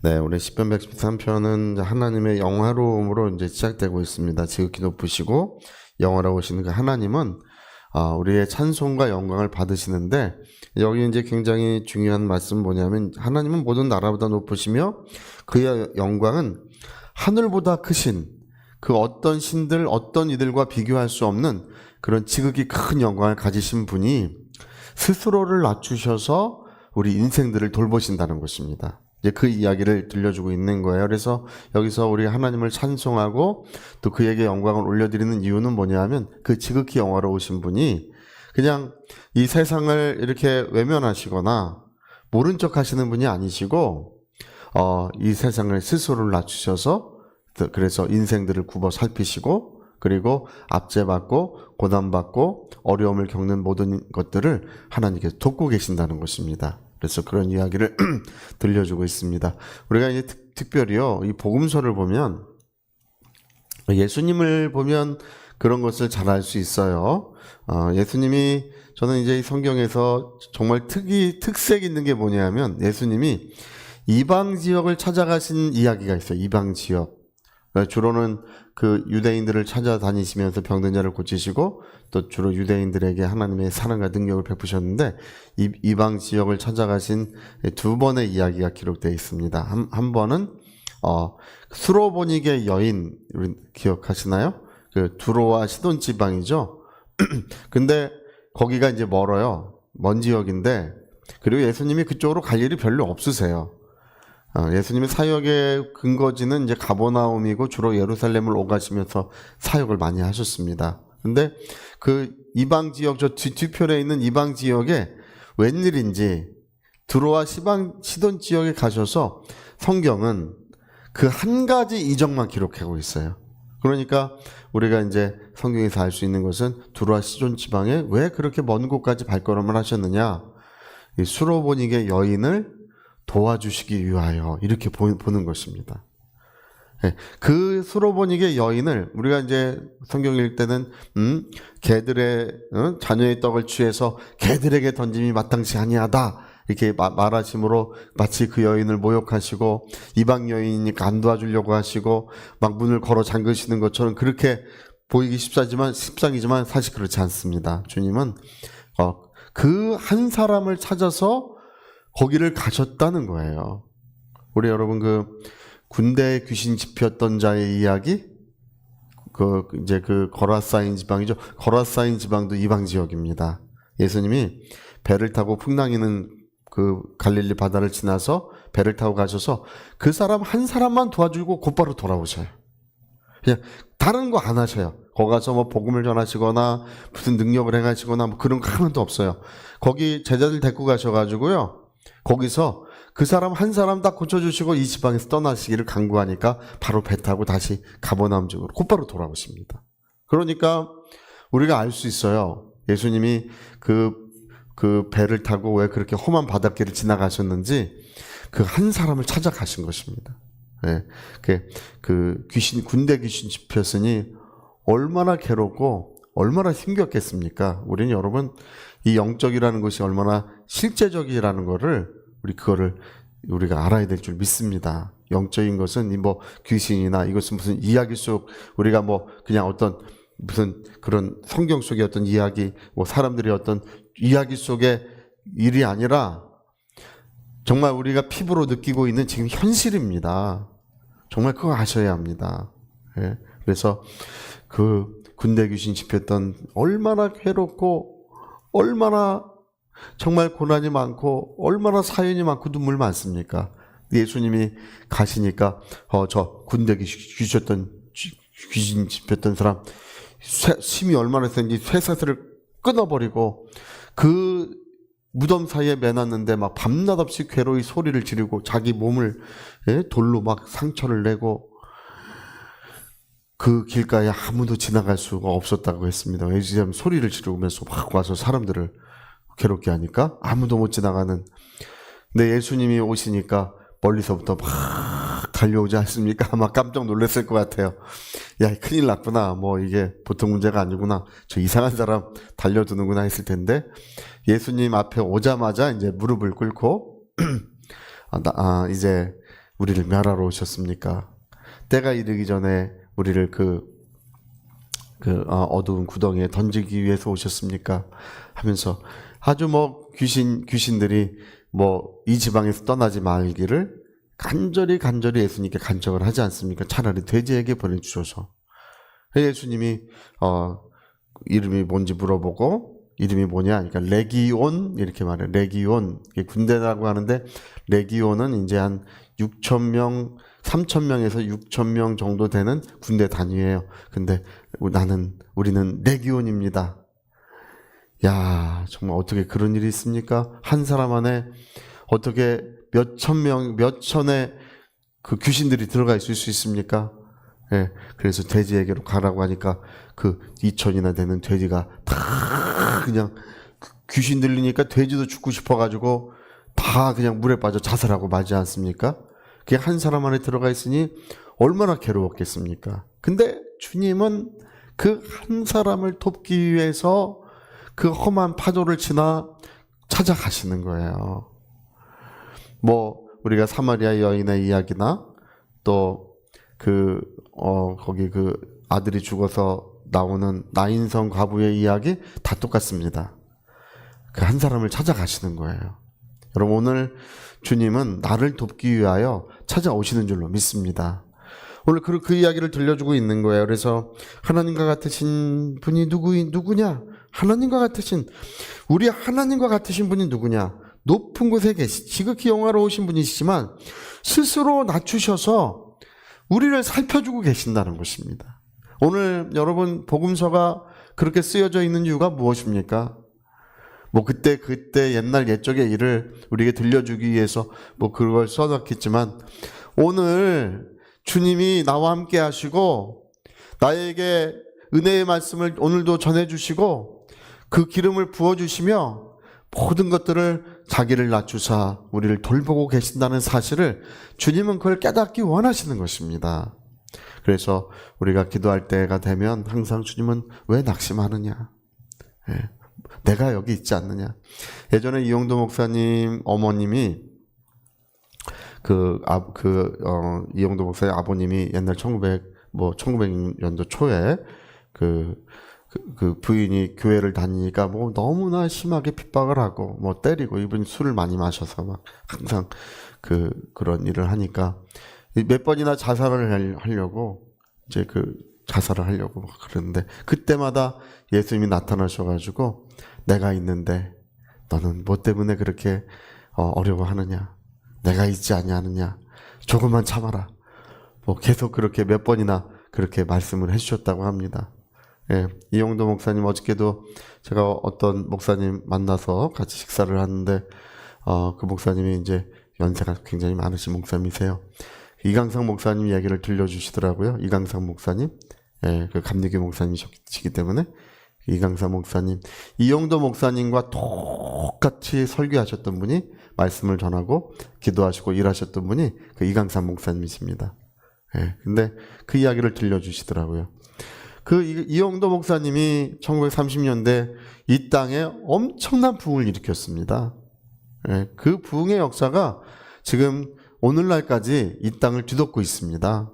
네, 우리 시편 113편은 하나님의 영화로움으로 이제 시작되고 있습니다. 지극히 높으시고 영화로우신 그 하나님은 우리의 찬송과 영광을 받으시는데, 여기 이제 굉장히 중요한 말씀은 뭐냐면, 하나님은 모든 나라보다 높으시며 그의 영광은 하늘보다 크신 그 어떤 신들, 어떤 이들과 비교할 수 없는 그런 지극히 큰 영광을 가지신 분이 스스로를 낮추셔서 우리 인생들을 돌보신다는 것입니다. 이제 그 이야기를 들려주고 있는 거예요. 그래서 여기서 우리 하나님을 찬송하고 또 그에게 영광을 올려드리는 이유는 뭐냐면, 그 지극히 영화로우신 분이 그냥 이 세상을 이렇게 외면하시거나 모른 척 하시는 분이 아니시고, 이 세상을 스스로를 낮추셔서 그래서 인생들을 굽어 살피시고, 그리고 압제받고 고난받고 어려움을 겪는 모든 것들을 하나님께서 돕고 계신다는 것입니다. 그래서 그런 이야기를 들려주고 있습니다. 우리가 이제 특별히요, 이 복음서를 보면, 예수님을 보면 그런 것을 잘 알 수 있어요. 예수님이, 저는 이제 이 성경에서 정말 특색 있는 게 뭐냐면, 예수님이 이방 지역을 찾아가신 이야기가 있어요. 이방 지역. 주로는 그 유대인들을 찾아다니시면서 병든 자를 고치시고, 또 주로 유대인들에게 하나님의 사랑과 능력을 베푸셨는데, 이방 지역을 찾아가신 두 번의 이야기가 기록되어 있습니다. 한 번은 수로보니게 여인, 우리 기억하시나요? 그 두로와 시돈 지방이죠. 근데 거기가 이제 멀어요. 먼 지역인데, 그리고 예수님이 그쪽으로 갈 일이 별로 없으세요. 예수님의 사역의 근거지는 이제 가버나움이고 주로 예루살렘을 오가시면서 사역을 많이 하셨습니다. 근데 그 이방 지역, 저 뒤편에 있는 이방 지역에 웬일인지 두로와 시돈 지역에 가셔서 성경은 그 한 가지 이적만 기록하고 있어요. 그러니까 우리가 이제 성경에서 알 수 있는 것은 두로와 시돈 지방에 왜 그렇게 먼 곳까지 발걸음을 하셨느냐, 이 수로보니게 여인을 도와주시기 위하여, 이렇게 보는 것입니다. 그 수로보니게 여인을 우리가 이제 성경 읽을 때는 개들의 자녀의 떡을 취해서 개들에게 던짐이 마땅치 아니하다, 이렇게 말하심으로 마치 그 여인을 모욕하시고 이방 여인이니까 안 도와주려고 하시고 막 문을 걸어 잠그시는 것처럼 그렇게 보이기 십상이지만 사실 그렇지 않습니다. 주님은 그 한 사람을 찾아서 거기를 가셨다는 거예요. 우리 여러분, 그 군대에 귀신 집혔던 자의 이야기, 이제 그 거라사인 지방이죠. 거라사인 지방도 이방 지역입니다. 예수님이 배를 타고 풍랑이는 그 갈릴리 바다를 지나서 배를 타고 가셔서 그 사람 한 사람만 도와주고 곧바로 돌아오셔요. 그냥 다른 거 안 하셔요. 거기 가서 뭐 복음을 전하시거나 무슨 능력을 행하시거나 뭐 그런 거 하나도 없어요. 거기 제자들 데리고 가셔가지고요, 거기서 그 사람 한 사람 다 고쳐주시고 이 지방에서 떠나시기를 간구하니까 바로 배 타고 다시 가버나움 지역으로 곧바로 돌아오십니다. 그러니까 우리가 알 수 있어요. 예수님이 그 배를 타고 왜 그렇게 험한 바닷길을 지나가셨는지 그 한 사람을 찾아가신 것입니다. 네. 군대 귀신 집혔으니 얼마나 괴롭고 얼마나 힘겹겠습니까? 우리는 여러분, 이 영적이라는 것이 얼마나 실제적이라는 거를 우리가 알아야 될 줄 믿습니다. 영적인 것은 뭐 귀신이나 이것은 무슨 이야기 속, 우리가 뭐 그냥 어떤 무슨 그런 성경 속의 어떤 이야기, 뭐 사람들의 어떤 이야기 속의 일이 아니라 정말 우리가 피부로 느끼고 있는 지금 현실입니다. 정말 그거 아셔야 합니다. 예. 그래서 그 군대 귀신 집혔던, 얼마나 괴롭고 얼마나 정말 고난이 많고 얼마나 사연이 많고 눈물 많습니까? 예수님이 가시니까 저 군대 귀신 집혔던 사람 힘이 얼마나 센지 쇠사슬을 끊어버리고 그 무덤 사이에 매놨는데 막 밤낮 없이 괴로이 소리를 지르고 자기 몸을 돌로 막 상처를 내고 그 길가에 아무도 지나갈 수가 없었다고 했습니다. 왜냐하면 소리를 지르면서 막 와서 사람들을 괴롭게 하니까 아무도 못 지나가는. 근데 예수님이 오시니까 멀리서부터 막 달려오지 않습니까? 아마 깜짝 놀랐을 것 같아요. 야, 큰일 났구나. 뭐 이게 보통 문제가 아니구나. 저 이상한 사람 달려드는구나 했을 텐데, 예수님 앞에 오자마자 이제 무릎을 꿇고 이제 우리를 멸하러 오셨습니까? 때가 이르기 전에 우리를 어두운 구덩이에 던지기 위해서 오셨습니까? 하면서 아주 뭐 귀신들이 뭐 이 지방에서 떠나지 말기를 간절히 예수님께 간청을 하지 않습니까? 차라리 돼지에게 보내주셔서. 예수님이 이름이 뭔지 물어보고 이름이 뭐냐? 그러니까 레기온 이렇게 말해요. 레기온. 군대라고 하는데 레기온은 이제 한 6,000명, 3,000명에서 6,000명 정도 되는 군대 단위예요. 근데 우리는 레기온입니다. 야, 정말 어떻게 그런 일이 있습니까? 한 사람 안에 어떻게 몇 천의 그 귀신들이 들어가 있을 수 있습니까? 예, 그래서 돼지에게로 가라고 하니까 그 2,000이나 되는 돼지가 다 그냥 귀신 들리니까 돼지도 죽고 싶어가지고 다 그냥 물에 빠져 자살하고 마지 않습니까? 그게 한 사람 안에 들어가 있으니 얼마나 괴로웠겠습니까? 근데 주님은 그 한 사람을 돕기 위해서 그 험한 파도를 지나 찾아가시는 거예요. 뭐 우리가 사마리아 여인의 이야기나 또 거기 그 아들이 죽어서 나오는 나인성 과부의 이야기 다 똑같습니다. 그 한 사람을 찾아가시는 거예요. 여러분 오늘 주님은 나를 돕기 위하여 찾아오시는 줄로 믿습니다. 오늘 그 이야기를 들려주고 있는 거예요. 그래서 하나님과 같으신 분이 누구냐? 우리 하나님과 같으신 분이 누구냐? 높은 곳에 지극히 영화로우신 분이시지만 스스로 낮추셔서 우리를 살펴주고 계신다는 것입니다. 오늘 여러분 복음서가 그렇게 쓰여져 있는 이유가 무엇입니까? 뭐 그때 옛날 옛적의 일을 우리에게 들려주기 위해서 뭐 그걸 써놨겠지만 오늘 주님이 나와 함께 하시고 나에게 은혜의 말씀을 오늘도 전해주시고 그 기름을 부어주시며 모든 것들을 자기를 낮추사 우리를 돌보고 계신다는 사실을 주님은 그걸 깨닫기 원하시는 것입니다. 그래서 우리가 기도할 때가 되면 항상 주님은 왜 낙심하느냐? 내가 여기 있지 않느냐? 예전에 이용도 목사님 어머님이 이용도 목사의 아버님이 옛날 1900년도 초에 그 부인이 교회를 다니니까 뭐 너무나 심하게 핍박을 하고 뭐 때리고 이분이 술을 많이 마셔서 막 항상 그런 일을 하니까 몇 번이나 자살을 하려고 막 그러는데 그때마다 예수님이 나타나셔가지고 내가 있는데 너는 뭐 때문에 그렇게 어려워하느냐? 내가 있지 아니하느냐? 조금만 참아라. 뭐 계속 그렇게 몇 번이나 그렇게 말씀을 해주셨다고 합니다. 예, 이용도 목사님 어저께도 제가 어떤 목사님 만나서 같이 식사를 하는데 그 목사님이 이제 연세가 굉장히 많으신 목사님이세요. 이강상 목사님 이야기를 들려주시더라고요. 이강상 목사님, 예, 그 감리교 목사님이시기 때문에 이강상 목사님, 이용도 목사님과 똑같이 설교하셨던 분이 말씀을 전하고 기도하시고 일하셨던 분이 그 이강상 목사님이십니다. 예, 근데 그 이야기를 들려주시더라고요. 이용도 목사님이 1930년대 이 땅에 엄청난 부흥을 일으켰습니다. 예, 그 부흥의 역사가 지금 오늘날까지 이 땅을 뒤덮고 있습니다.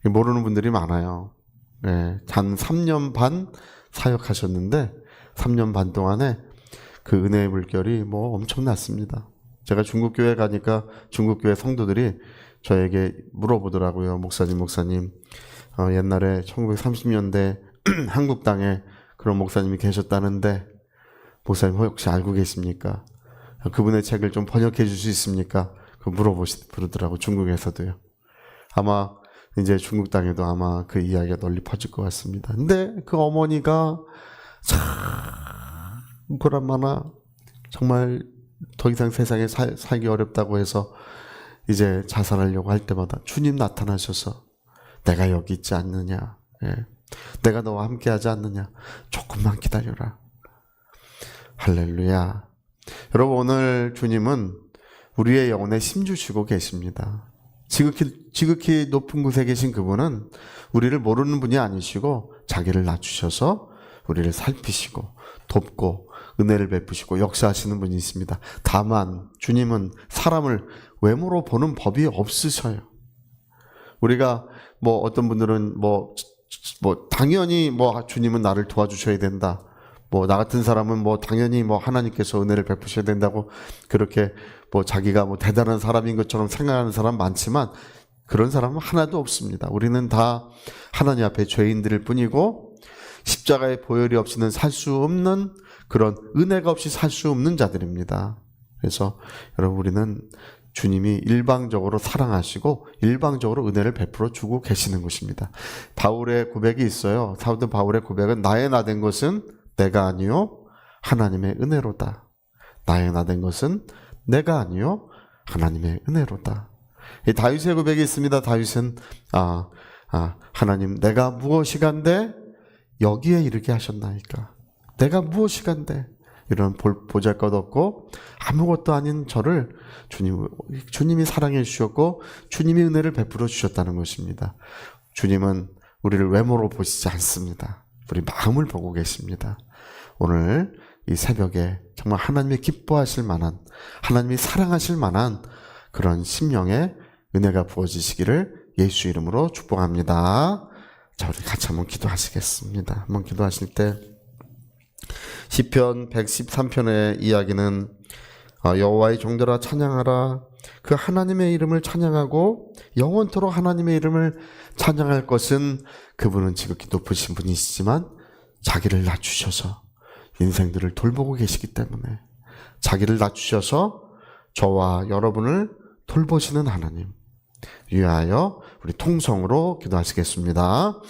모르는 분들이 많아요. 예, 단 3년 반 사역하셨는데 3년 반 동안에 그 은혜의 물결이 뭐 엄청났습니다. 제가 중국교회 가니까 중국교회 성도들이 저에게 물어보더라고요. 목사님 옛날에 1930년대 한국 땅에 그런 목사님이 계셨다는데 목사님 혹시 알고 계십니까? 그분의 책을 좀 번역해 줄 수 있습니까? 그러더라고. 중국에서도요. 아마 이제 중국 땅에도 아마 그 이야기가 널리 퍼질 것 같습니다. 근데 그 어머니가 참 고란마나 정말 더 이상 세상에 살기 어렵다고 해서 이제 자살하려고 할 때마다 주님 나타나셔서 내가 여기 있지 않느냐, 예. 내가 너와 함께 하지 않느냐, 조금만 기다려라. 할렐루야. 여러분 오늘 주님은 우리의 영혼에 힘주시고 계십니다. 지극히 높은 곳에 계신 그분은 우리를 모르는 분이 아니시고 자기를 낮추셔서 우리를 살피시고 돕고 은혜를 베푸시고 역사하시는 분이 있습니다. 다만 주님은 사람을 외모로 보는 법이 없으셔요. 우리가 뭐 어떤 분들은 뭐 당연히 뭐 주님은 나를 도와주셔야 된다. 뭐 나 같은 사람은 뭐 당연히 뭐 하나님께서 은혜를 베푸셔야 된다고 그렇게 뭐 자기가 뭐 대단한 사람인 것처럼 생각하는 사람 많지만 그런 사람은 하나도 없습니다. 우리는 다 하나님 앞에 죄인들일 뿐이고 십자가의 보혈이 없이는 살 수 없는 그런 은혜가 없이 살 수 없는 자들입니다. 그래서 여러분 우리는 주님이 일방적으로 사랑하시고 일방적으로 은혜를 베풀어 주고 계시는 것입니다. 바울의 고백이 있어요. 사도 바울의 고백은 나의 나 된 것은 내가 아니요 하나님의 은혜로다. 나의 나 된 것은 내가 아니요 하나님의 은혜로다. 이 다윗의 고백이 있습니다. 다윗은 하나님 내가 무엇이간데 여기에 이르게 하셨나이까. 내가 무엇이간데 이런 보잘것없고 아무것도 아닌 저를 주님이 사랑해 주셨고 주님이 은혜를 베풀어 주셨다는 것입니다. 주님은 우리를 외모로 보시지 않습니다. 우리 마음을 보고 계십니다. 오늘 이 새벽에 정말 하나님이 기뻐하실 만한, 하나님이 사랑하실 만한 그런 심령의 은혜가 부어지시기를 예수 이름으로 축복합니다. 자, 우리 같이 한번 기도하시겠습니다. 한번 기도하실 때 시편 113편의 이야기는 여호와의 종들아 찬양하라. 그 하나님의 이름을 찬양하고 영원토록 하나님의 이름을 찬양할 것은 그분은 지극히 높으신 분이시지만 자기를 낮추셔서 인생들을 돌보고 계시기 때문에 자기를 낮추셔서 저와 여러분을 돌보시는 하나님 위하여 우리 통성으로 기도하시겠습니다.